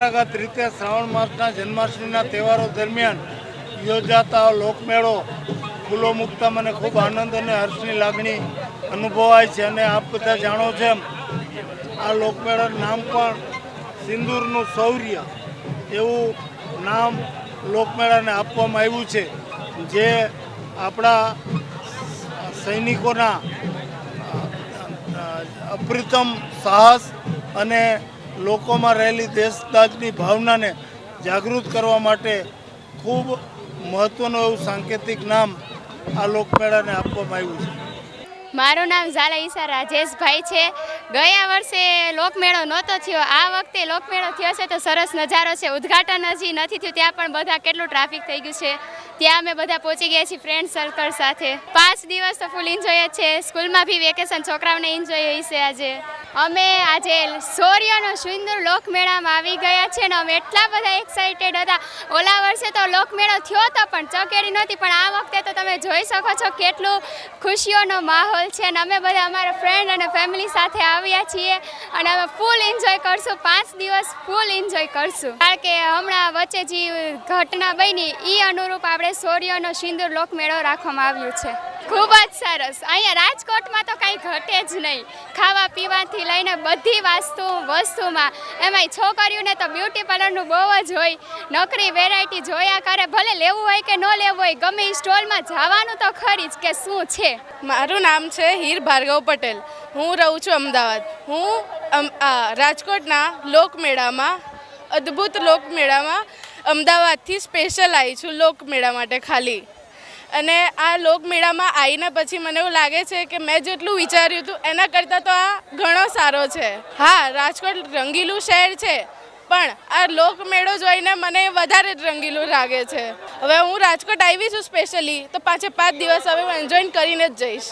પરંપરાગત રીતે શ્રાવણ માસના જન્માષ્ટમીના તહેવારો દરમિયાન યોજાતા લોકમેળો ખુલ્લો મૂકતા મને ખૂબ આનંદ અને હર્ષની લાગણી અનુભવાય છે. અને આપ બધા જાણો છો આ લોકમેળાનું નામ પણ સિંદૂરનું શૌર્ય એવું નામ લોકમેળાને આપવામાં આવ્યું છે, જે આપણા સૈનિકોના અપ્રતિમ સાહસ અને લોકોમાં રહેલી દેશદાજની ભાવનાને જાગૃત કરવા માટે ખૂબ મહત્ત્વનું એવું સાંકેતિક નામ આ લોકમેળાને આપવામાં આવ્યું છે. મારું નામ ઝાલા ઈસા રાજેશભાઈ છે. ગયા વર્ષે લોકમેળો નહોતો થયો, આ વખતે લોકમેળો થયો છે તો સરસ નજારો છે. ઉદ્ઘાટન હજી નથી થયું, ત્યાં પણ બધા કેટલું ટ્રાફિક થઈ ગયું છે. ત્યાં અમે બધા પહોંચી ગયા છીએ ફ્રેન્ડ સર્કલ સાથે. 5 દિવસ તો ફૂલ એન્જોય જ છે. સ્કૂલમાં બી વેકેશન, છોકરાઓને એન્જોય હશે. અમે આજે શૌર્યનો સિંદૂર લોકમેળામાં આવી ગયા છે ને અમે એટલા બધા એક્સાઇટેડ હતા. ઓલા વર્ષે તો લોકમેળો થયો હતો પણ ચકેડી નહોતી, પણ આ વખતે તો તમે જોઈ શકો છો કેટલું ખુશીઓનો માહોલ છે. અને અમે બધા અમારા ફ્રેન્ડ અને ફેમિલી સાથે આવ્યા છીએ અને અમે ફૂલ એન્જોય કરશું. 5 દિવસ ફૂલ એન્જોય કરશું, કારણ કે હમણાં વચ્ચે જે ઘટના બની એ અનુરૂપ આપણે શૌર્યનો સિંદૂર લોકમેળો રાખવામાં આવ્યો છે. ખૂબ જ સરસ. અહીંયા રાજકોટમાં તો કાંઈ ઘટે જ નહીં, ખાવા પીવાથી લઈને બધી વસ્તુમાં. એમાંય છોકરીઓને તો બ્યુટી પાર્લરનું બહુ જ હોય, નકરી વેરાયટી જોયા કરે. ભલે લેવું હોય કે ન લેવું હોય, ગમે એ સ્ટોલમાં જવાનું તો ખરી જ કે શું છે. મારું નામ છે હીર ભાર્ગવ પટેલ. હું રહું છું અમદાવાદ. હું રાજકોટના લોકમેળામાં, અદ્ભુત લોકમેળામાં અમદાવાદથી સ્પેશિયલ આવી છું લોકમેળા માટે ખાલી. અને આ લોકમેળામાં આવીને પછી મને એવું લાગે છે કે મેં જેટલું વિચાર્યું હતું એના કરતાં તો આ ઘણો સારો છે. હા, રાજકોટ રંગીલું શહેર છે, પણ આ લોકમેળો જોઈને મને વધારે જ રંગીલું લાગે છે. હવે હું રાજકોટ આવી છું સ્પેશિયલી, તો 5 દિવસ હવે હું એન્જોય કરીને જ જઈશ.